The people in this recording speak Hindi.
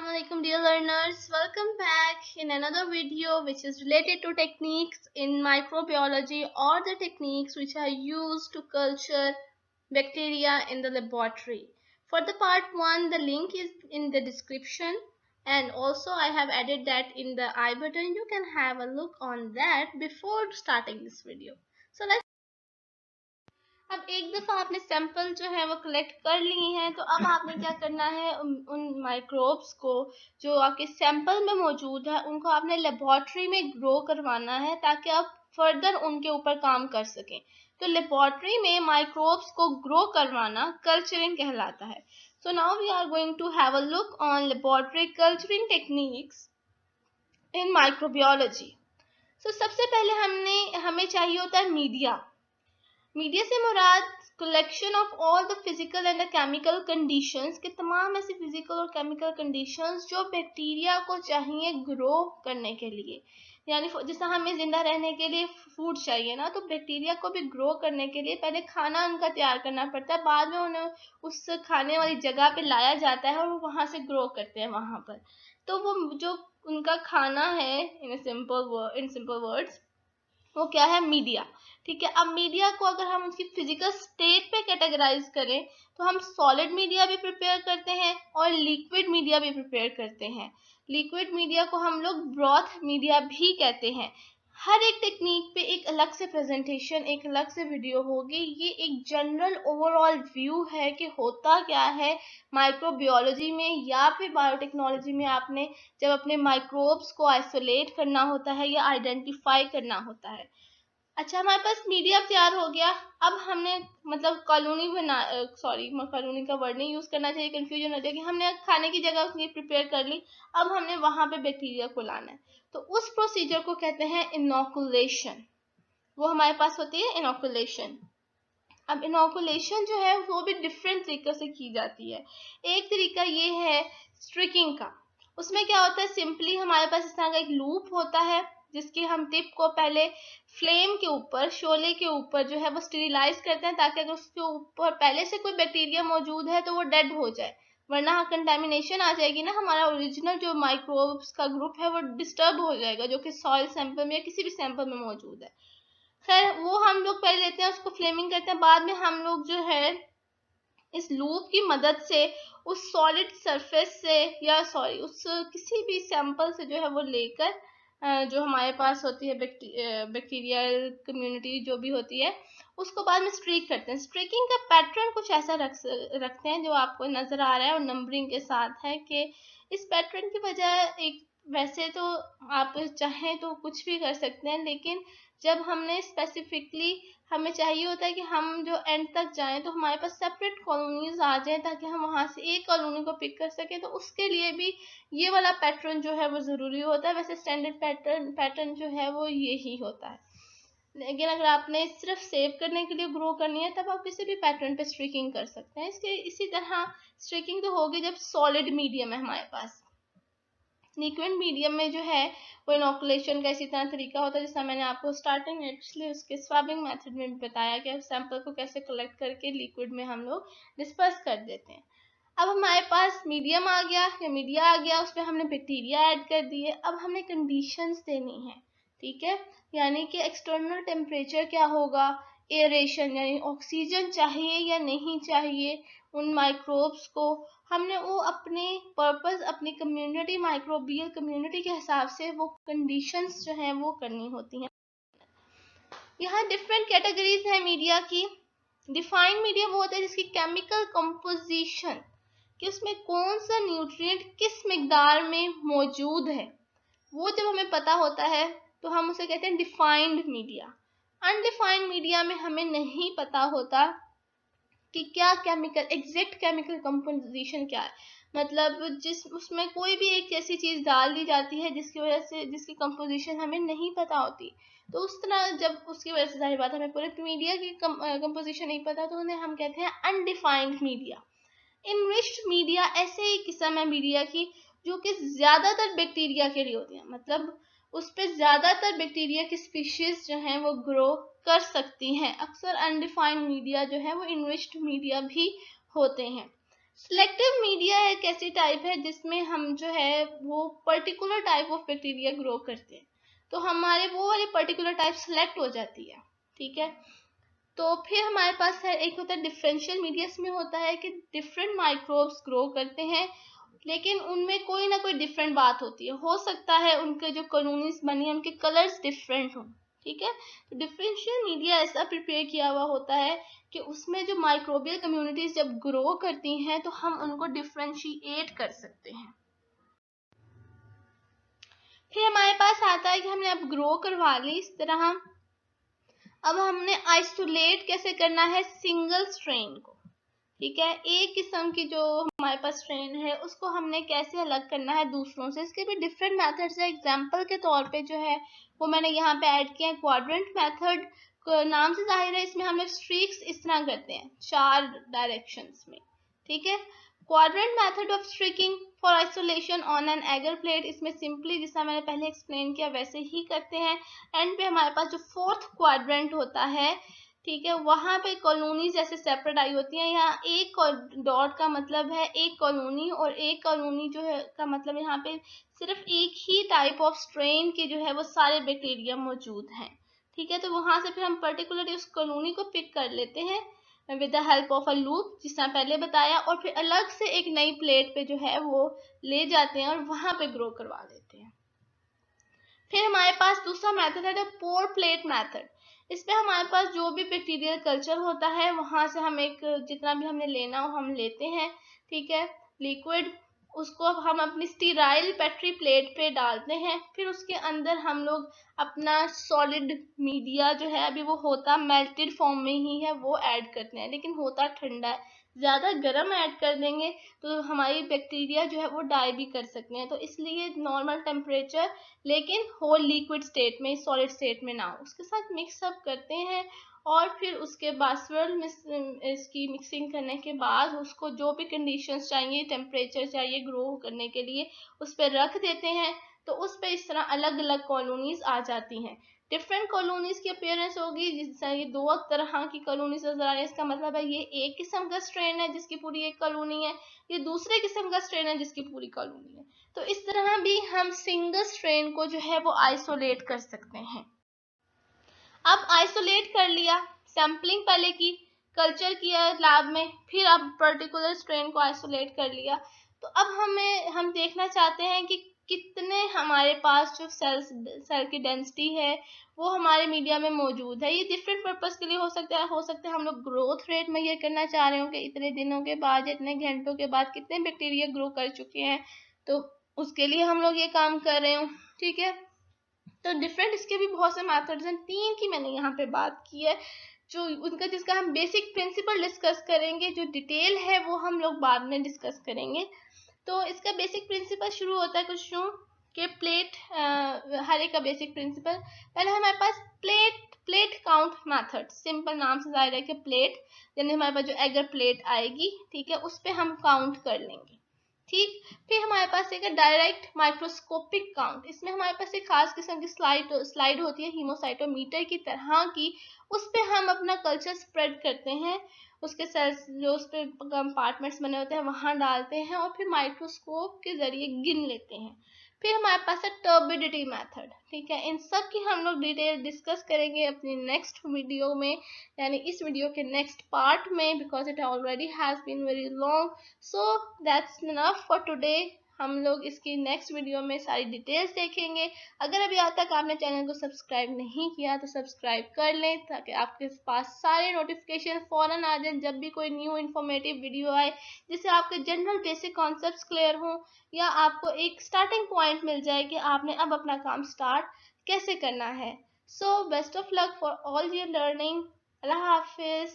Assalamualaikum dear learners, welcome back in another video which is related to techniques in microbiology or the techniques which are used to culture bacteria in the laboratory. For the part 1, the link is in the description and also I have added that in the I button. You can have a look on that before starting this video. So let's अब एक दफ़ा आपने सैंपल जो है वो कलेक्ट कर ली हैं तो अब आपने क्या करना है उन माइक्रोब्स को जो आपके सैंपल में मौजूद है उनको आपने लेबॉर्ट्री में ग्रो करवाना है ताकि आप फर्दर उनके ऊपर काम कर सकें। तो लेबॉर्ट्री में माइक्रोब्स को ग्रो करवाना कल्चरिंग कहलाता है। So now we are going to have a look on laboratory culturing techniques in microbiology. So सबसे पहले हमें चाहिए होता है मीडिया। मीडिया से मुराद collection of all the physical and the chemical conditions के तमाम ऐसी फिजिकल और केमिकल कंडीशंस जो बैक्टीरिया को चाहिए ग्रो करने के लिए। यानी जैसा हमें जिंदा रहने के लिए फूड चाहिए ना, तो बैक्टीरिया को भी ग्रो करने के लिए पहले खाना उनका तैयार करना पड़ता है, बाद में उन्हें उस खाने वाली जगह पे लाया जाता है और वो वहाँ से ग्रो करते हैं वहाँ पर। तो वो जो उनका खाना है इन सिंपल वर्ड्स वो क्या है? मीडिया। ठीक है, अब मीडिया को अगर हम उसकी फिजिकल स्टेट पे कैटेगराइज करें तो हम सॉलिड मीडिया भी प्रिपेयर करते हैं और लिक्विड मीडिया भी प्रिपेयर करते हैं। लिक्विड मीडिया को हम लोग ब्रॉथ मीडिया भी कहते हैं। हर एक टेक्निक पे एक अलग से प्रेजेंटेशन, एक अलग से वीडियो होगी। ये एक जनरल ओवरऑल व्यू है कि होता क्या है माइक्रोबियोलॉजी में या फिर बायोटेक्नोलॉजी में। आपने जब अपने माइक्रोब्स को आइसोलेट करना होता है या आइडेंटिफाई करना होता है। अच्छा, हमारे पास मीडिया तैयार हो गया। अब हमने कॉलोनी कॉलोनी का वर्ड नहीं यूज करना चाहिए, कंफ्यूजन हो जाएगी। हमने खाने की जगह उसकी प्रिपेयर कर ली, अब हमने वहां पे बैक्टीरिया को लाना है। तो उस प्रोसीजर को कहते हैं इनोकुलेशन। वो हमारे पास होती है इनोकुलेशन। अब इनोकुलेशन जो है वो भी डिफरेंट तरीके से की जाती है। एक तरीका ये है स्ट्रिकिंग का। उसमें क्या होता है, सिंपली हमारे पास इस तरह का एक लूप होता है जिसकी हम टिप को पहले फ्लेम के ऊपर, शोले के ऊपर जो है वो स्टेरिलाइज करते हैं ताकि अगर उसके ऊपर पहले से कोई बैक्टीरिया मौजूद है तो वो डेड हो जाए, वरना कंटामिनेशन आ जाएगी ना। हमारा ओरिजिनल जो माइक्रोब्स का ग्रुप है वो डिस्टर्ब हो जाएगा जो कि सॉइल सैंपल में या किसी भी सैंपल में मौजूद है। खैर, वो हम लोग पहले लेते हैं, उसको फ्लेमिंग करते हैं। बाद में हम लोग जो है इस लूप की मदद से उस सॉलिड सरफेस से या उस किसी भी सैंपल से जो है वो लेकर जो हमारे पास होती है बैक्टीरियल कम्युनिटी जो भी होती है, उसको बाद में स्ट्रीक करते हैं। स्ट्रीकिंग का पैटर्न कुछ ऐसा रखते हैं जो आपको नजर आ रहा है और नंबरिंग के साथ है कि इस पैटर्न की वजह एक, वैसे तो आप चाहें तो कुछ भी कर सकते हैं, लेकिन जब हमने स्पेसिफिकली हमें चाहिए होता है कि हम जो एंड तक जाएं तो हमारे पास सेपरेट कॉलोनीज आ जाएं ताकि हम वहां से एक कॉलोनी को पिक कर सकें, तो उसके लिए भी ये वाला पैटर्न जो है वो ज़रूरी होता है। वैसे स्टैंडर्ड पैटर्न जो है वो ये ही होता है, लेकिन अगर आपने सिर्फ सेव करने के लिए ग्रो करनी है तब आप किसी भी पैटर्न पे स्ट्रिकिंग कर सकते हैं। इसके इसी तरह स्ट्रिकिंग तो होगी जब सॉलिड मीडियम है हमारे पास। लिक्विड मीडियम में जो है वो इनोकुलेशन का इसी तरह तरीका होता है जैसा मैंने आपको स्टार्टिंग में पिछले उसके स्वैबिंग मेथड में भी बताया कि सैंपल को कैसे कलेक्ट करके लिक्विड में हम लोग डिस्पर्स कर देते हैं। अब हमारे पास मीडियम आ गया या मीडिया आ गया, उसमें हमने बैक्टीरिया ऐड कर दिए। अब हमें कंडीशंस देनी है, ठीक है, यानी कि एक्सटर्नल टेम्परेचर क्या होगा, एयरेशन यानी ऑक्सीजन चाहिए या नहीं चाहिए उन माइक्रोब्स को। हमने वो अपने पर्पस, अपनी कम्युनिटी, माइक्रोबियल कम्युनिटी के हिसाब से वो कंडीशंस जो हैं वो करनी होती हैं। यहाँ डिफरेंट कैटेगरीज हैं मीडिया की। डिफाइंड मीडिया वो होता है जिसकी केमिकल कंपोजिशन, कि उसमें कौन सा न्यूट्रिएंट किस मिकदार में मौजूद है, वो जब हमें पता होता है तो हम उसे कहते हैं डिफाइंड मीडिया। अनडिफाइंड मीडिया में हमें नहीं पता होता कि क्या केमिकल एग्जैक्ट केमिकल कंपोजिशन क्या है, मतलब उसमें कोई भी एक ऐसी चीज डाल दी जाती है जिसकी वजह से जिसकी कंपोजिशन हमें नहीं पता होती। तो उस तरह जब उसकी वजह से जाहिर बात हमें पूरे मीडिया की कंपोजिशन नहीं पता तो उन्हें हम कहते हैं अनडिफाइंड मीडिया। इनरिच्ड मीडिया ऐसे ही किस्म है मीडिया की जो कि ज्यादातर बैक्टीरिया के लिए होती है, मतलब उस पर ज्यादातर बैक्टीरिया की स्पीशीज जो हैं वो ग्रो कर सकती हैं। अक्सर अनडिफाइंड मीडिया जो है वो इनरिच्ड मीडिया भी होते हैं। सिलेक्टिव मीडिया एक ऐसी टाइप है जिसमें हम जो है वो particular type of bacteria grow करते हैं, तो हमारे वो वाली पर्टिकुलर टाइप सेलेक्ट हो जाती है, ठीक है। तो फिर हमारे पास है एक होता है डिफरेंशियल मीडिया, इसमें होता है कि डिफरेंट माइक्रोब्स ग्रो करते हैं लेकिन उनमें कोई ना कोई डिफरेंट बात होती है, हो सकता है उनके जो कॉलोनीज बनी है उनके कलर्स डिफरेंट हो, ठीक है। तो डिफरेंशियल मीडिया ऐसा प्रिपेयर किया हुआ होता है कि उसमें जो माइक्रोबियल कम्युनिटीज जब ग्रो करती हैं तो हम उनको डिफरेंशिएट कर सकते हैं। फिर हमारे पास आता है कि हमने अब ग्रो करवा ली इस तरह, अब हमने आइसोलेट कैसे करना है सिंगल स्ट्रेन को, ठीक है। एक किस्म की जो हमारे पास स्ट्रेन है उसको हमने कैसे अलग करना है दूसरों से, इसके भी डिफरेंट मेथड्स है। एग्जांपल के तौर पे जो है वो मैंने यहाँ पे ऐड किया है क्वाड्रेंट मेथड, नाम से जाहिर है इसमें हम लोग स्ट्रीक्स इस तरह करते हैं 4 डायरेक्शंस में, ठीक है। Quadrant method of streaking for isolation on an agar plate, इसमें सिंपली जैसा मैंने पहले एक्सप्लेन किया वैसे ही करते हैं। एंड पे हमारे पास जो 4th क्वाड्रेंट होता है, ठीक है, वहां पे कॉलोनीज ऐसे सेपरेट आई होती हैं। यहाँ एक डॉट का मतलब है एक कॉलोनी, और एक कॉलोनी जो है का मतलब यहाँ पे सिर्फ एक ही टाइप ऑफ स्ट्रेन के जो है वो सारे बैक्टीरिया मौजूद हैं, ठीक है। तो वहां से फिर हम पर्टिकुलरली उस कॉलोनी को पिक कर लेते हैं with the help of a loop, जिस तरह पहले बताया, और फिर अलग से एक नई प्लेट पे जो है वो ले जाते हैं और वहां पे ग्रो करवा लेते हैं। फिर हमारे पास दूसरा मेथड है पोर प्लेट मेथड, इसमें हमारे पास जो भी बैक्टीरियल कल्चर होता है वहां से हम एक जितना भी हमने लेना हो हम लेते हैं, ठीक है, लिक्विड, उसको हम अपनी स्टीराइल पेट्री प्लेट पे डालते हैं। फिर उसके अंदर हम लोग अपना सॉलिड मीडिया जो है, अभी वो होता मेल्टेड फॉर्म में ही है, वो ऐड करते हैं, लेकिन होता ठंडा है। ज़्यादा गर्म ऐड कर देंगे तो हमारी बैक्टीरिया जो है वो डाई भी कर सकते हैं, तो इसलिए नॉर्मल टेम्परेचर लेकिन होल लिक्विड स्टेट में, सॉलिड स्टेट में ना हो, उसके साथ मिक्स अप करते हैं। और फिर उसके बाद स्वर्ल इसकी मिक्सिंग करने के बाद उसको जो भी कंडीशंस चाहिए, टेम्परेचर चाहिए ग्रो करने के लिए, उस पर रख देते हैं। तो उस पर इस तरह अलग अलग कॉलोनीज आ जाती हैं, डिफरेंट कॉलोनीज की अपीयरेंस होगी। जिस ये 2 तरह की कॉलोनीज नजर आ रही है, इसका मतलब है ये एक किस्म का स्ट्रेन है जिसकी पूरी एक कॉलोनी है, ये दूसरे किस्म का स्ट्रेन है जिसकी पूरी कॉलोनी है। तो इस तरह भी हम सिंगल स्ट्रेन को जो है वो आइसोलेट कर सकते हैं। अब आइसोलेट कर लिया, सैम्पलिंग पहले की, कल्चर किया लैब में, फिर अब पर्टिकुलर स्ट्रेन को आइसोलेट कर लिया, तो अब हम देखना चाहते हैं कि कितने हमारे पास जो सेल की डेंसिटी है वो हमारे मीडिया में मौजूद है। ये डिफरेंट पर्पस के लिए हो सकता है हम लोग ग्रोथ रेट मेजर करना चाह रहे हो कि इतने दिनों के बाद, इतने घंटों के बाद कितने बैक्टीरिया ग्रो कर चुके हैं, तो उसके लिए हम लोग ये काम कर रहे हो, ठीक है। तो डिफरेंट इसके भी बहुत से मेथड्स हैं, 3 की मैंने यहाँ पे बात की है, जो उनका जिसका हम बेसिक प्रिंसिपल डिस्कस करेंगे, जो डिटेल है वो हम लोग बाद में डिस्कस करेंगे। तो इसका बेसिक प्रिंसिपल शुरू होता है कुछ यूं कि प्लेट, हर एक का बेसिक प्रिंसिपल, पहले हमारे पास प्लेट काउंट मेथड, सिंपल नाम से जाहिर है कि प्लेट, यानी हमारे पास जो एगर प्लेट आएगी, ठीक है, उस पर हम काउंट कर लेंगे, ठीक। फिर हमारे पास एक डायरेक्ट माइक्रोस्कोपिक काउंट, इसमें हमारे पास एक खास किस्म की स्लाइड होती है हीमोसाइटोमीटर की तरह की, उस पे हम अपना कल्चर स्प्रेड करते हैं, उसके सेल्स जो उस पे कंपार्टमेंट्स बने होते हैं वहां डालते हैं और फिर माइक्रोस्कोप के जरिए गिन लेते हैं। फिर हमारे पास है टर्बिडिटी मेथड, ठीक है। इन सब की हम लोग डिटेल डिस्कस करेंगे अपनी नेक्स्ट वीडियो में, यानी इस वीडियो के नेक्स्ट पार्ट में, because it already has been very long. So that's enough for today. हम लोग इसकी नेक्स्ट वीडियो में सारी डिटेल्स देखेंगे। अगर अभी आज तक आपने चैनल को सब्सक्राइब नहीं किया तो सब्सक्राइब कर लें, ताकि आपके पास सारे नोटिफिकेशन फौरन आ जाएं जब भी कोई न्यू इन्फॉर्मेटिव वीडियो आए, जिससे आपके जनरल बेसिक कॉन्सेप्ट्स क्लियर हों, या आपको एक स्टार्टिंग पॉइंट मिल जाए कि आपने अब अपना काम स्टार्ट कैसे करना है। So best of luck for all your learning. Allah Hafiz.